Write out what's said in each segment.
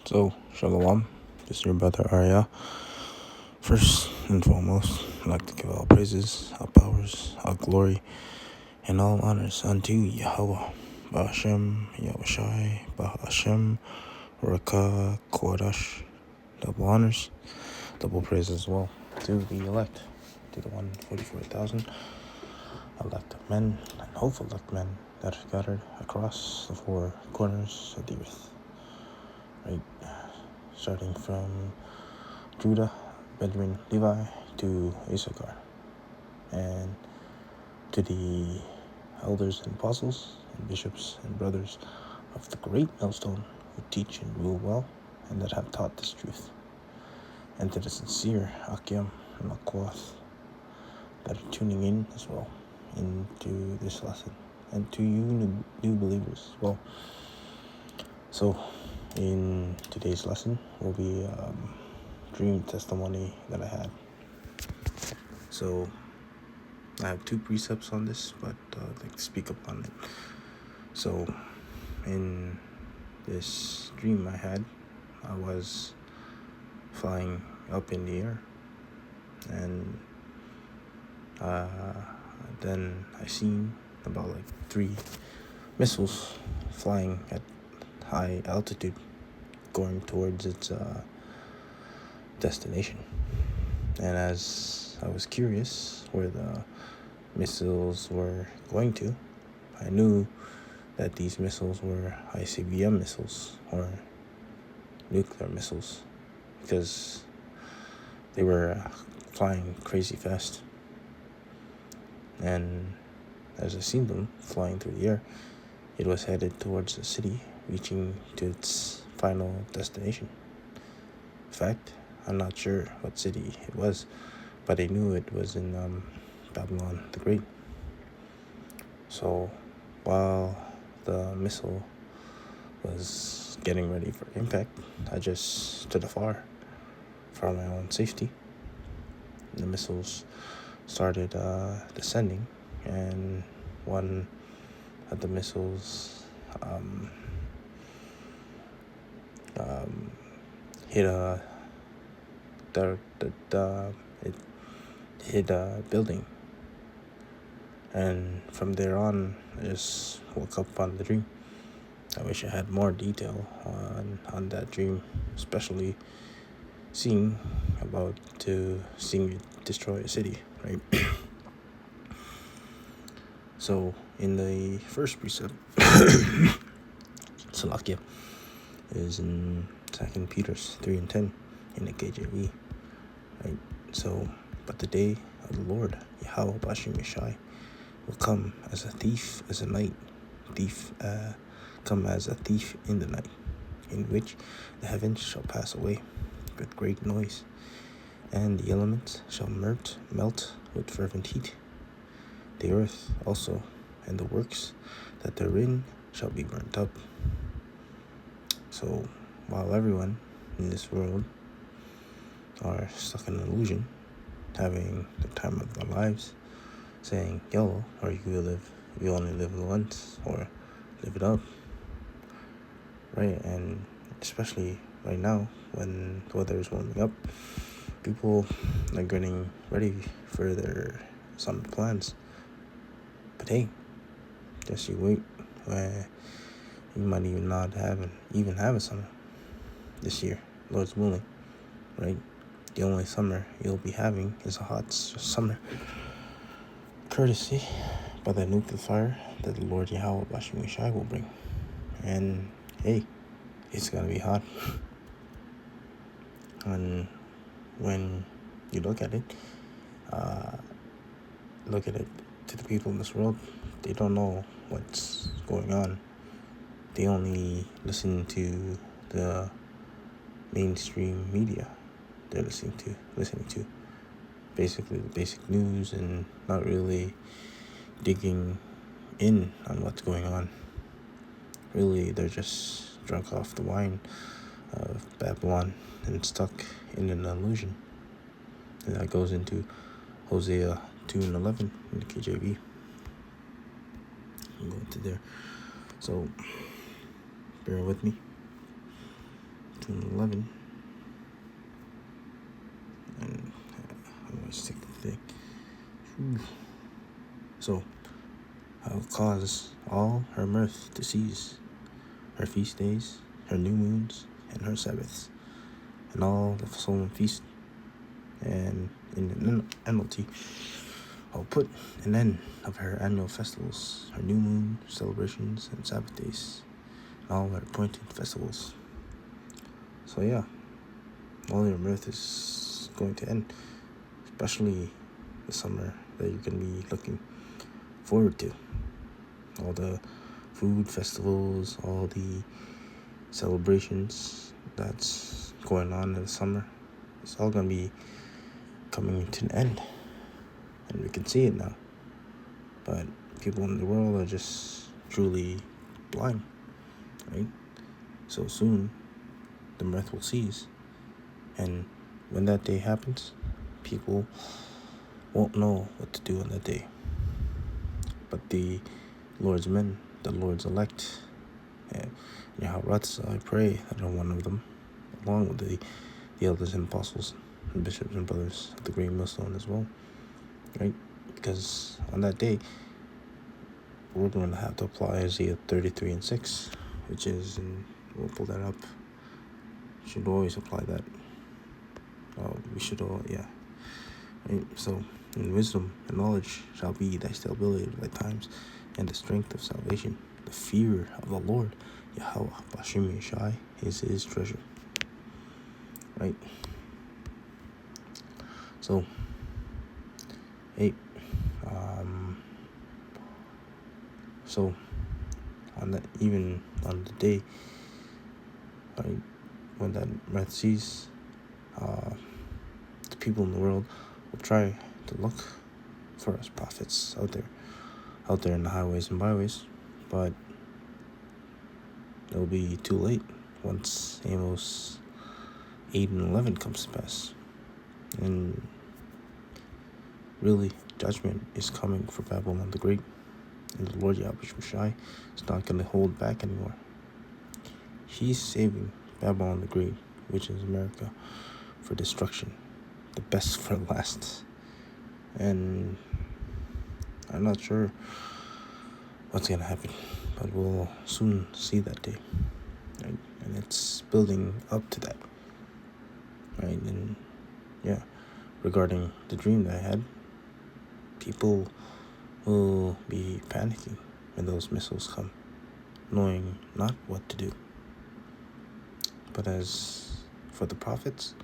So, Shalom, this is your brother Arya. First and foremost, I'd like to give all praises, all powers, all glory, and all honors unto Yahweh, Ba'ashem, Yahushai, Ba'ashem, Raka, Kodash. Double honors, double praise as well to the elect, to the 144,000 elect men and hopeful elect men that are scattered across the four corners of the earth. Right? Starting from Judah, Benjamin, Levi, to Issachar, and to the elders and apostles and bishops and brothers of the great millstone who teach and rule well and that have taught this truth, and to the sincere Akim and Akwath that are tuning in as well into this lesson, and to you new believers as well. So in today's lesson will be dream testimony that I had. So I have two precepts on this, but I'd like to speak upon it. So in this dream I had, I was flying up in the air, and then I seen about like 3 missiles flying at high altitude going towards its destination. And as I was curious where the missiles were going to, I knew that these missiles were ICBM missiles or nuclear missiles because they were flying crazy fast. And as I seen them flying through the air, it was headed towards the city, reaching to its final destination. In fact, I'm not sure what city it was, but I knew it was in Babylon the Great. So while the missile was getting ready for impact, I just stood afar for my own safety. The missiles started descending, and one of the missiles hit a building, and from there on I just woke up on the dream. I wish I had more detail on that dream, especially seeing it destroy a city, right? So in the first precept, Salakia, is in 2 Peter 3:10 in the KJV, right? So, but the day of the Lord, Yahweh Bashim Yeshai, will come as a thief, as a night. Come as a thief in the night, in which the heavens shall pass away with great noise, and the elements shall melt with fervent heat. The earth also and the works that therein shall be burnt up. So while everyone in this world are stuck in an illusion, having the time of their lives, saying, YOLO, or you only live once, or live it up, right? And especially right now when the weather is warming up, people are getting ready for their summer plans. But hey, just you wait, you might even not have a summer this year, Lord's willing, right? The only summer you'll be having is a hot summer, courtesy by the nuclear fire that the Lord Yahweh Bashim Yeshai will bring. And hey, it's gonna be hot. And when you look at it to the people in this world, they don't know what's going on. They only listen to the mainstream media. They're listening to basically the basic news and not really digging in on what's going on. Really, they're just drunk off the wine of Babylon and stuck in an illusion. And that goes into Hosea 2:11 in the KJV. I'm going to there. So bear with me June 11. And I'm going to stick the thing. So, I will cause all her mirth to cease, her feast days, her new moons, and her Sabbaths, and all the solemn feasts, and in the annuality, I'll put an end of her annual festivals, her new moon celebrations, and Sabbath days, and all her appointed festivals. So yeah, all your mirth is going to end, especially the summer that you're going to be looking forward to. All the food festivals, all the celebrations that's going on in the summer, it's all going to be coming to an end, and we can see it now. But people in the world are just truly blind, right? So soon, the mirth will cease, and when that day happens, people won't know what to do on that day. But the Lord's men, the Lord's elect, and Yahweh, I pray that I'm one of them, along with the elders and apostles and bishops and brothers of the great millstone as well, right? Because on that day, we're going to have to apply Isaiah 33 and 6, which is, and we'll pull that up. Should always apply that. We should all, yeah. Right? So, in wisdom and knowledge shall be thy stability of thy times, and the strength of salvation. The fear of the Lord, Yahweh, Bashim Yeshai, is his treasure. Right? So, 8. So, even on the day, right, when that mirth ceases, the people in the world will try to look for us prophets out there in the highways and byways, but it'll be too late once Amos 8 and 11 comes to pass. And really, judgment is coming for Babylon the Great, and the Lord Yahweh Shai is not going to hold back anymore. He's saving Babylon the Great, which is America, for destruction, the best for last. And I'm not sure what's going to happen, but we'll soon see that day, right? And it's building up to that, right? And yeah, regarding the dream that I had, people will be panicking when those missiles come, knowing not what to do. But as for the prophets,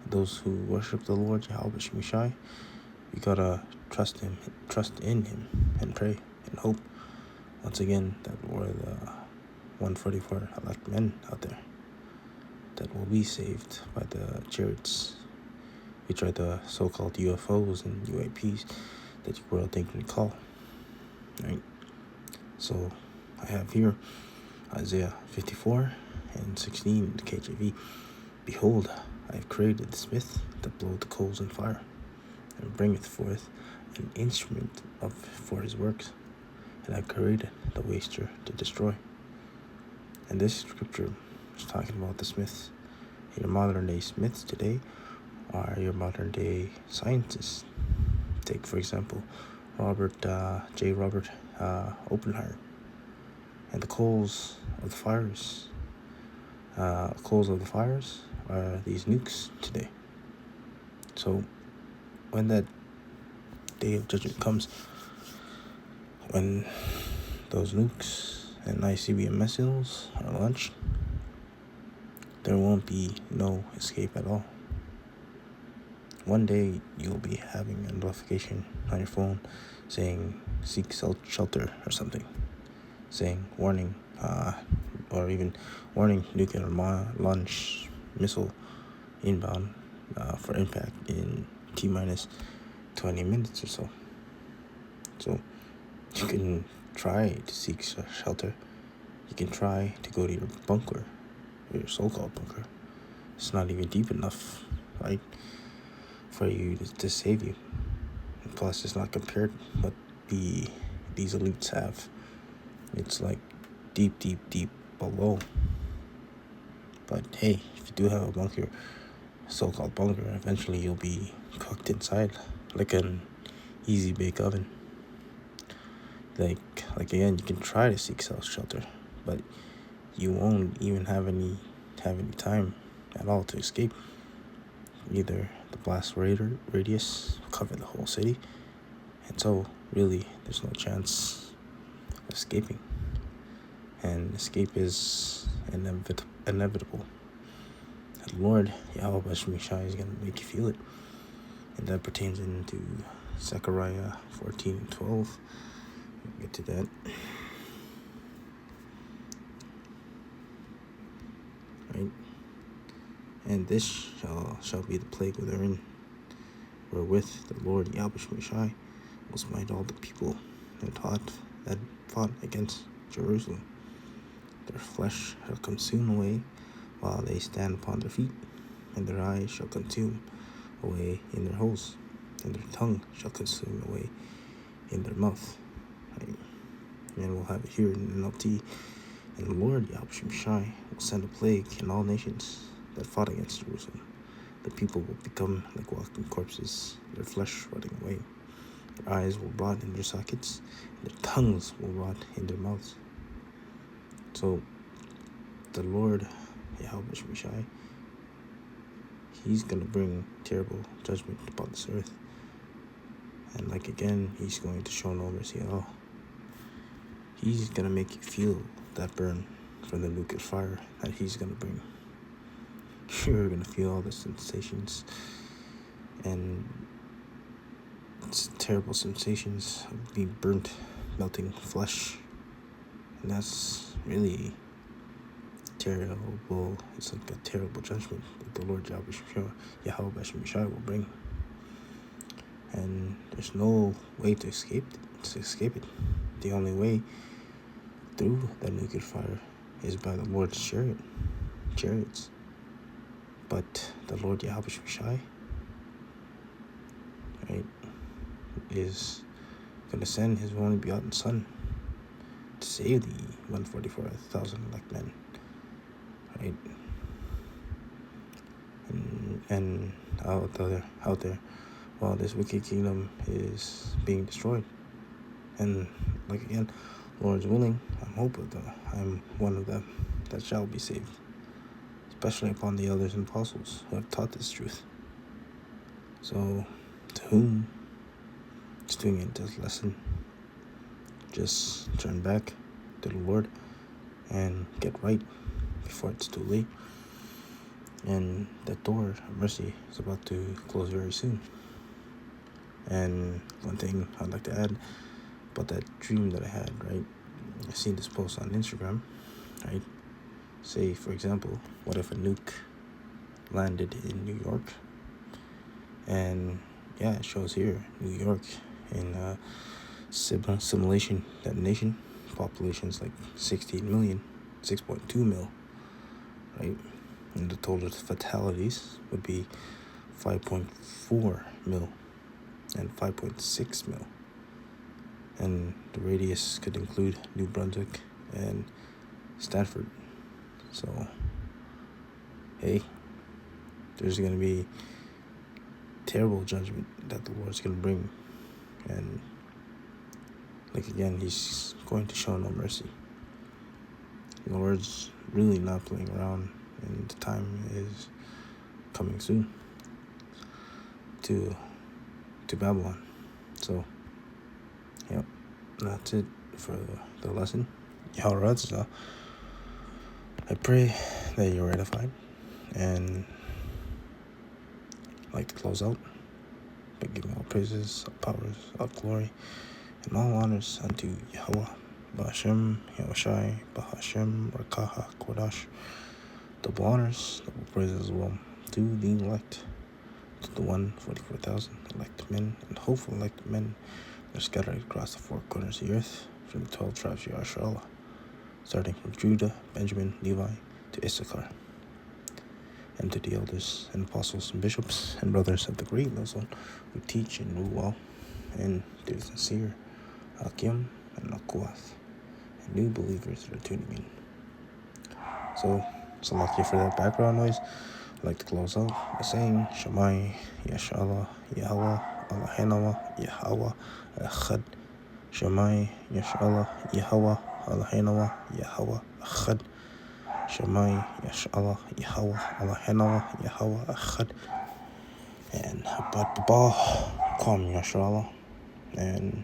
those who worship the Lord Yahweh Shemishai, we gotta trust in him, and pray and hope once again that we're the 144 elect men out there that will be saved by the chariots, which are the so-called UFOs and UAPs that you world think we call, right? So I have here Isaiah 54 and 16 in the KJV. Behold, I have created the smith that bloweth the coals in fire, and bringeth forth an instrument for his works, and I created the waster to destroy. And this scripture is talking about the smiths. Your modern day smiths today are your modern day scientists. Take, for example, Robert Oppenheimer, and the coals of the fires. Are these nukes today. So when that day of judgment comes, when those nukes and ICBM missiles are launched, there won't be no escape at all. One day you'll be having a notification on your phone saying seek shelter or something, saying warning, or even warning nuclear launch missile inbound for impact in T-minus 20 minutes or so. So you can try to seek shelter. You can try to go to your bunker, or your so-called bunker. It's not even deep enough, right, for you to save you. And plus, it's not compared what these elites have. It's like deep below. But hey, if you do have a bunker, so-called bunker, eventually you'll be cooked inside like an easy bake oven. Like again, you can try to seek self-shelter, but you won't even have any time at all to escape. Either the blast radius will cover the whole city, and so really there's no chance of escaping. And escape is inevitable. And Lord Yahweh Shai is going to make you feel it. And that pertains into Zechariah 14 and 12. We'll get to that. Right? And this shall be the plague therein, wherewith the Lord Yahweh Shai will smite all the people that fought against Jerusalem. Their flesh shall consume away while they stand upon their feet, and their eyes shall consume away in their holes, and their tongue shall consume away in their mouth. Right? And we'll have it here in NLT. And the Lord Yahweh Shai will send a plague in all nations that fought against Jerusalem. The people will become like walking corpses, their flesh rotting away. Their eyes will rot in their sockets, and their tongues will rot in their mouths. So the Lord Yahweh Shai, he's going to bring terrible judgment upon this earth. And like again, he's going to show no mercy at all. He's going to make you feel that burn from the nuclear fire that he's going to bring. You're going to feel all the sensations and terrible sensations of being burnt, melting flesh. And that's really terrible. It's like a terrible judgment that the Lord Yahweh Shai will bring. And there's no way to escape it. The only way through that nuclear fire is by the Lord's chariots. But the Lord Yahweh Shai, right, is going to send his only begotten Son to save the 144,000 elect men, right? And out there, while this wicked kingdom is being destroyed. And like again, Lord's willing, I'm one of them that shall be saved, especially upon the elders and apostles who have taught this truth. So, to whom is doing it this lesson, just turn back to the Lord and get right before it's too late. And that door of mercy is about to close very soon. And one thing I'd like to add about that dream that I had, right? I seen this post on Instagram, right? Say, for example, what if a nuke landed in New York? And yeah, it shows here, New York, in simulation detonation. Population's like 16 million, 6.2 mil, right? And the total fatalities would be 5.4 mil and 5.6 mil. And the radius could include New Brunswick and Stanford. So, hey, there's going to be terrible judgment that the Lord's going to bring. And, like again, he's going to show no mercy. The Lord's really not playing around, and the time is coming soon to Babylon. So, yep, that's it for the lesson. Yahweh, I pray that you're edified, and I'd like to close out by giving all praises, all powers, all glory, and all honors unto Yahweh, Ba'ashem, Yahushai, Ba'ashem, Rakaha, Kodash. Double honors, double praises as well to the elect, to the 144,000 elect men and hopeful elect men that are scattered across the four corners of the earth, from the 12 tribes of Yasharallah, starting from Judah, Benjamin, Levi, to Issachar, and to the elders and apostles and bishops and brothers of the great Muslim who teach and rule well, and to the sincere Akim and Akuath, and new believers that are tuning in. So, So lucky for that background noise, I'd like to close out by saying Shemai Yashallah Yahweh Eloheinu Yahweh Echad. Shemai Yashallah Yahweh Eloheinu Yahweh Echad. Shemai Yashallah Yahweh Eloheinu Yahweh Echad. And Abad Baba, Kwam Yashallah. And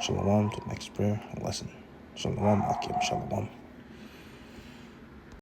Shalom to the next prayer and lesson. Shalom Akim Shalom.